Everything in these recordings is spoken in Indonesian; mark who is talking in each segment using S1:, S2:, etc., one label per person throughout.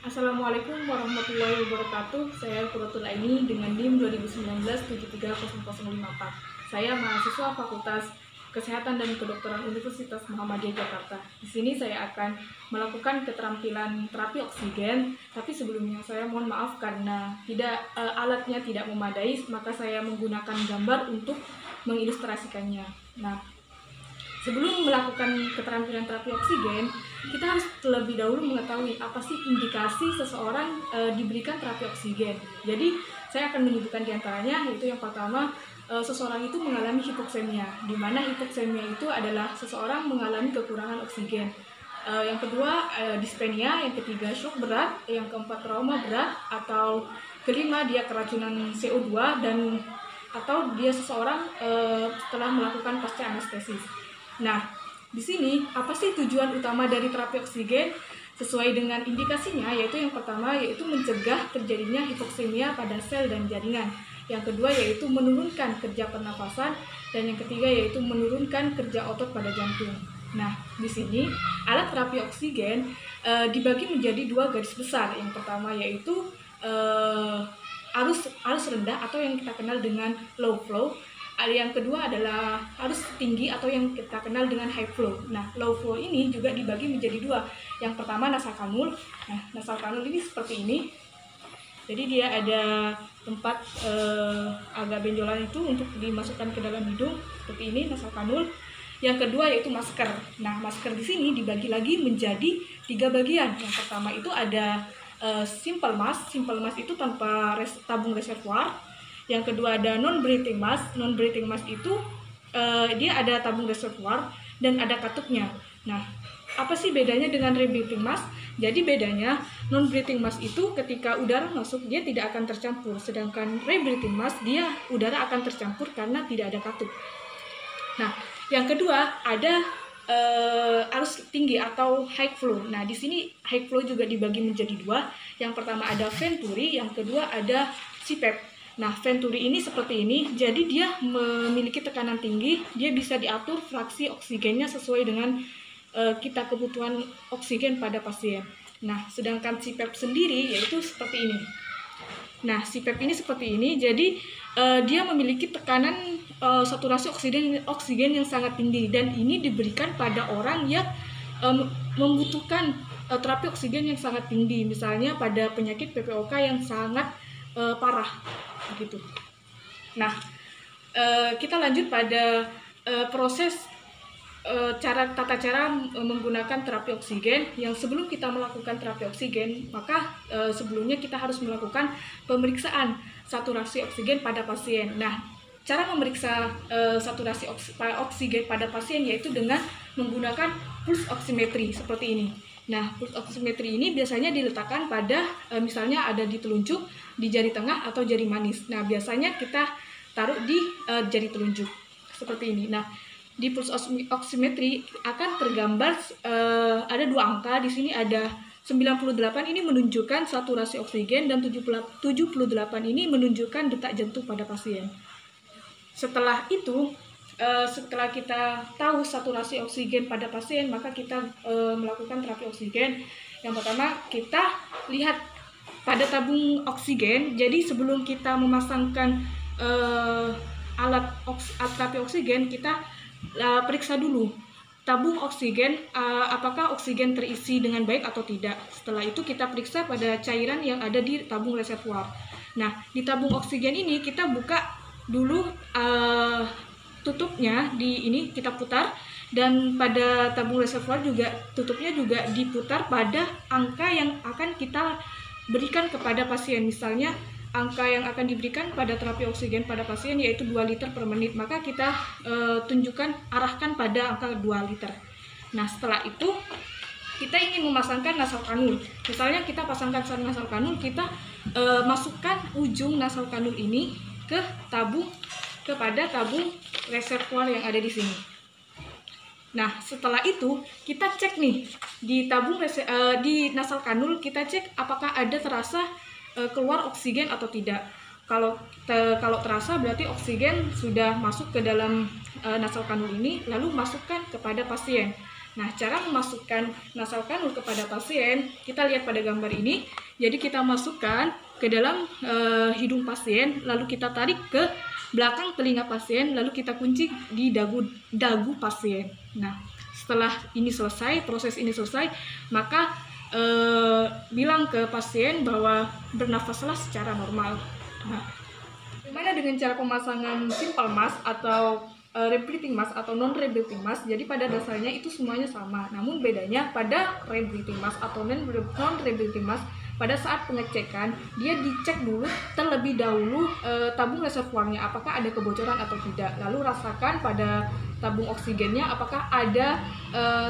S1: Assalamualaikum warahmatullahi wabarakatuh. Saya Qurratul Aini dengan NIM 2019-7300054. Saya mahasiswa Fakultas Kesehatan dan Kedokteran Universitas Muhammadiyah Jakarta. Di sini saya akan melakukan keterampilan terapi oksigen, tapi sebelumnya saya mohon maaf karena alatnya tidak memadai, maka saya menggunakan gambar untuk mengilustrasikannya. Nah, sebelum melakukan keterampilan terapi oksigen, kita harus terlebih dahulu mengetahui apa sih indikasi seseorang diberikan terapi oksigen. Jadi, saya akan menyebutkan diantaranya, yaitu yang pertama, seseorang itu mengalami hipoksemia, di mana hipoksemia itu adalah seseorang mengalami kekurangan oksigen. Yang kedua, dispenia, yang ketiga, shock berat, yang keempat, trauma berat, atau kelima, dia keracunan CO2, atau dia seseorang setelah melakukan pasca anestesis. Nah, di sini apa sih tujuan utama dari terapi oksigen? Sesuai dengan indikasinya, yaitu yang pertama yaitu mencegah terjadinya hipoksemia pada sel dan jaringan. Yang kedua yaitu menurunkan kerja pernafasan, dan yang ketiga yaitu menurunkan kerja otot pada jantung. Nah, di sini alat terapi oksigen dibagi menjadi dua garis besar. Yang pertama yaitu arus rendah atau yang kita kenal dengan low flow. Yang kedua adalah arus tinggi atau yang kita kenal dengan high flow. Nah, low flow ini juga dibagi menjadi dua. Yang pertama nasal kanul. Nah, nasal kanul ini seperti ini. Jadi dia ada tempat agak benjolan itu untuk dimasukkan ke dalam hidung, seperti ini nasal kanul. Yang kedua yaitu masker. Nah, masker di sini dibagi lagi menjadi tiga bagian. Yang pertama itu ada simple mask. Simple mask itu tanpa tabung reservoir. Yang kedua ada non-breathing mask. Non-breathing mask itu dia ada tabung reservoir dan ada katupnya. Nah, apa sih bedanya dengan rebreathing mask? Jadi bedanya non-breathing mask itu ketika udara masuk dia tidak akan tercampur, sedangkan rebreathing mask dia udara akan tercampur karena tidak ada katup. Nah, yang kedua ada arus tinggi atau high flow. Nah, di sini high flow juga dibagi menjadi dua. Yang pertama ada Venturi, yang kedua ada CPAP. Nah, Venturi ini seperti ini, jadi dia memiliki tekanan tinggi, dia bisa diatur fraksi oksigennya sesuai dengan kita kebutuhan oksigen pada pasien. Nah, sedangkan CPAP sendiri yaitu seperti ini. Nah, CPAP ini seperti ini, jadi dia memiliki tekanan saturasi oksigen yang sangat tinggi, dan ini diberikan pada orang yang membutuhkan terapi oksigen yang sangat tinggi, misalnya pada penyakit PPOK yang sangat parah begitu. Nah, kita lanjut pada proses tata cara menggunakan terapi oksigen. Yang sebelum kita melakukan terapi oksigen, maka sebelumnya kita harus melakukan pemeriksaan saturasi oksigen pada pasien. Nah, cara memeriksa saturasi oksigen pada pasien yaitu dengan menggunakan pulse oximetry seperti ini. Nah, pulse oximetry ini biasanya diletakkan pada misalnya ada di telunjuk, di jari tengah atau jari manis. Nah, biasanya kita taruh di jari telunjuk seperti ini. Nah, di pulse oximetry akan tergambar ada dua angka. Di sini ada 98 ini menunjukkan saturasi oksigen dan 78 ini menunjukkan detak jantung pada pasien. Setelah itu, setelah kita tahu saturasi oksigen pada pasien, maka kita melakukan terapi oksigen. Yang pertama, kita lihat pada tabung oksigen. Jadi sebelum kita memasangkan alat terapi oksigen, kita periksa dulu tabung oksigen, apakah oksigen terisi dengan baik atau tidak. Setelah itu kita periksa pada cairan yang ada di tabung reservoir. Nah, di tabung oksigen ini kita buka dulu tutupnya, ini kita putar, dan pada tabung reservoir juga tutupnya juga diputar pada angka yang akan kita berikan kepada pasien. Misalnya angka yang akan diberikan pada terapi oksigen pada pasien yaitu 2 liter per menit, maka kita arahkan pada angka 2 liter. Nah, setelah itu kita ingin memasangkan nasal kanul. Misalnya kita pasangkan nasal kanul, kita masukkan ujung nasal kanul ini kepada tabung reservoir yang ada di sini. Nah, setelah itu kita cek nih di di nasal kanul, kita cek apakah ada terasa keluar oksigen atau tidak. Kalau terasa berarti oksigen sudah masuk ke dalam nasal kanul ini, lalu masukkan kepada pasien. Nah, cara memasukkan nasal kanul kepada pasien, kita lihat pada gambar ini. Jadi kita masukkan ke dalam hidung pasien, lalu kita tarik ke belakang telinga pasien, lalu kita kunci di dagu pasien. Nah, setelah ini selesai, proses ini selesai, maka bilang ke pasien bahwa bernafaslah secara normal. Nah, bagaimana dengan cara pemasangan simple mask atau rebreathing mask atau non-rebreathing mask? Jadi pada dasarnya itu semuanya sama, namun bedanya pada rebreathing mask atau non-rebreathing mask, pada saat pengecekan dia dicek dulu terlebih dahulu tabung reservoirnya apakah ada kebocoran atau tidak, lalu rasakan pada tabung oksigennya apakah ada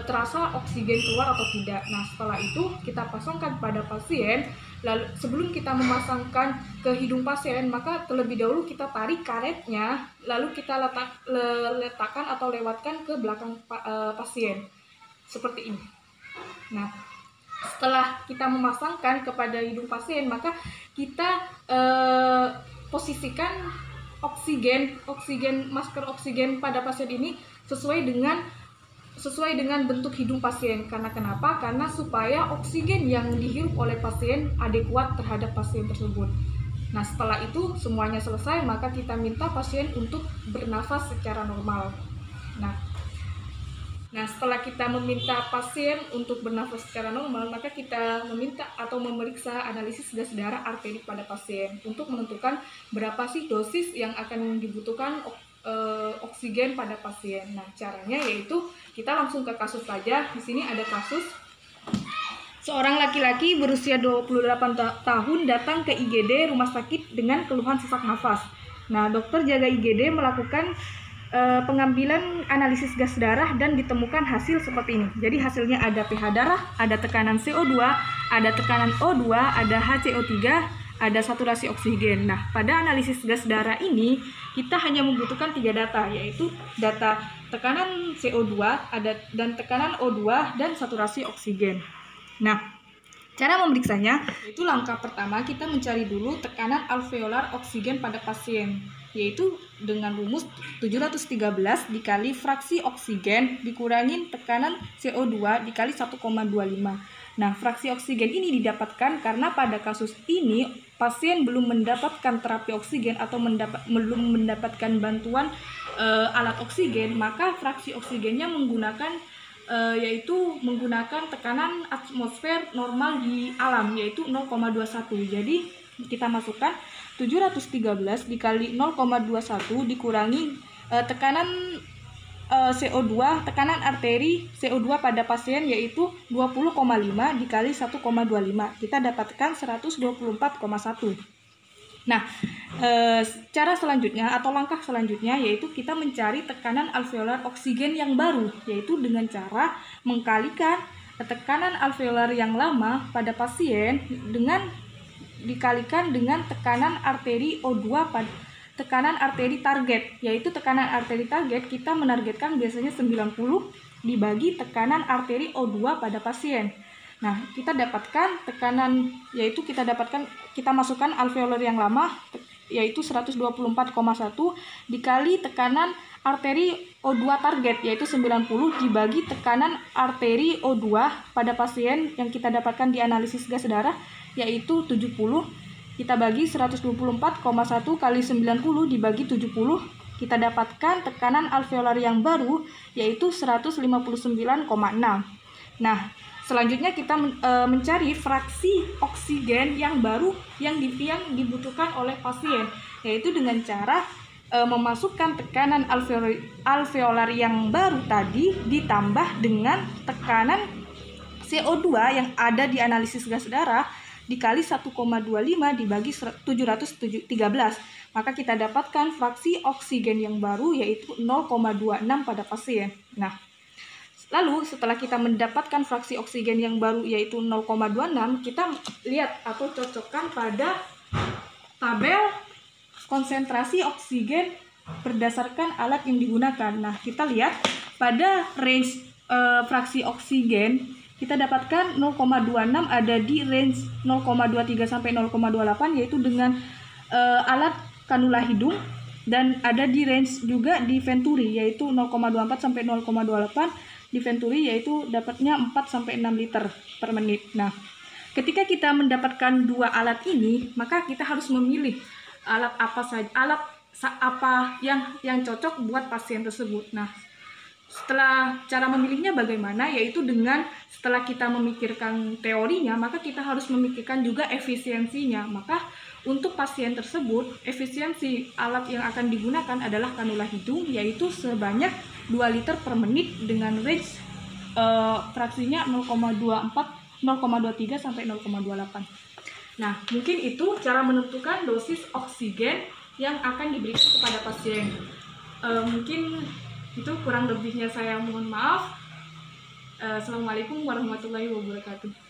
S1: terasa oksigen keluar atau tidak. Nah, setelah itu kita pasangkan pada pasien. Lalu sebelum kita memasangkan ke hidung pasien, maka terlebih dahulu kita tarik karetnya, lalu kita letakkan atau lewatkan ke belakang pasien seperti ini. Nah, setelah kita memasangkan kepada hidung pasien, maka kita posisikan masker oksigen pada pasien ini sesuai dengan bentuk hidung pasien. Karena kenapa? Karena supaya oksigen yang dihirup oleh pasien adekuat terhadap pasien tersebut. Nah, setelah itu semuanya selesai, maka kita minta pasien untuk bernafas secara normal. Nah, setelah kita meminta pasien untuk bernafas secara normal, maka kita meminta atau memeriksa analisis gas darah arteri pada pasien untuk menentukan berapa sih dosis yang akan dibutuhkan oksigen pada pasien. Nah, caranya yaitu kita langsung ke kasus saja. Di sini ada kasus seorang laki-laki berusia 28 tahun datang ke IGD rumah sakit dengan keluhan sesak nafas. Nah, dokter jaga IGD melakukan pengambilan analisis gas darah dan ditemukan hasil seperti ini. Jadi hasilnya ada pH darah, ada tekanan CO2, ada tekanan O2, ada HCO3, ada saturasi oksigen. Nah, pada analisis gas darah ini kita hanya membutuhkan 3 data, yaitu data tekanan CO2, dan tekanan O2 dan saturasi oksigen. Nah, cara memeriksanya itu langkah pertama kita mencari dulu tekanan alveolar oksigen pada pasien, yaitu dengan rumus 713 dikali fraksi oksigen dikurangin tekanan CO2 dikali 1,25. Nah, fraksi oksigen ini didapatkan karena pada kasus ini pasien belum mendapatkan terapi oksigen atau belum mendapatkan bantuan alat oksigen, maka fraksi oksigennya yaitu menggunakan tekanan atmosfer normal di alam, yaitu 0,21. Jadi kita masukkan 713 dikali 0,21 dikurangi tekanan CO2, tekanan arteri CO2 pada pasien yaitu 20,5 dikali 1,25. Kita dapatkan 124,1. Nah, cara selanjutnya atau langkah selanjutnya yaitu kita mencari tekanan alveolar oksigen yang baru, yaitu dengan cara mengkalikan tekanan alveolar yang lama pada pasien dikalikan dengan tekanan arteri O2 pada tekanan arteri target, yaitu tekanan arteri target kita menargetkan biasanya 90 dibagi tekanan arteri O2 pada pasien. Nah, kita dapatkan tekanan, yaitu kita masukkan alveolar yang lama yaitu 124,1 dikali tekanan arteri O2 target yaitu 90 dibagi tekanan arteri O2 pada pasien yang kita dapatkan di analisis gas darah yaitu 70. Kita bagi 124,1 kali 90 dibagi 70, kita dapatkan tekanan alveolar yang baru yaitu 159,6. Nah, selanjutnya kita mencari fraksi oksigen yang baru yang dibutuhkan oleh pasien, yaitu dengan cara memasukkan tekanan alveolar yang baru tadi ditambah dengan tekanan CO2 yang ada di analisis gas darah dikali 1,25 dibagi 713. Maka kita dapatkan fraksi oksigen yang baru yaitu 0,26 pada pasien. Nah, lalu setelah kita mendapatkan fraksi oksigen yang baru yaitu 0,26, kita lihat atau cocokkan pada tabel konsentrasi oksigen berdasarkan alat yang digunakan. Nah, kita lihat pada range fraksi oksigen kita dapatkan 0,26 ada di range 0,23 sampai 0,28 yaitu dengan alat kanula hidung, dan ada di range juga di Venturi yaitu 0,24 sampai 0,28 di Venturi, yaitu dapatnya 4-6 liter per menit. Nah, ketika kita mendapatkan dua alat ini, maka kita harus memilih alat apa yang cocok buat pasien tersebut. Nah, setelah cara memilihnya bagaimana, yaitu dengan setelah kita memikirkan teorinya, maka kita harus memikirkan juga efisiensinya. Maka untuk pasien tersebut, efisiensi alat yang akan digunakan adalah kanula hidung, yaitu sebanyak 2 liter per menit dengan range fraksinya 0,24, 0,23 sampai 0,28. Nah, mungkin itu cara menentukan dosis oksigen yang akan diberikan kepada pasien. Mungkin itu, kurang lebihnya saya mohon maaf. Assalamualaikum warahmatullahi wabarakatuh.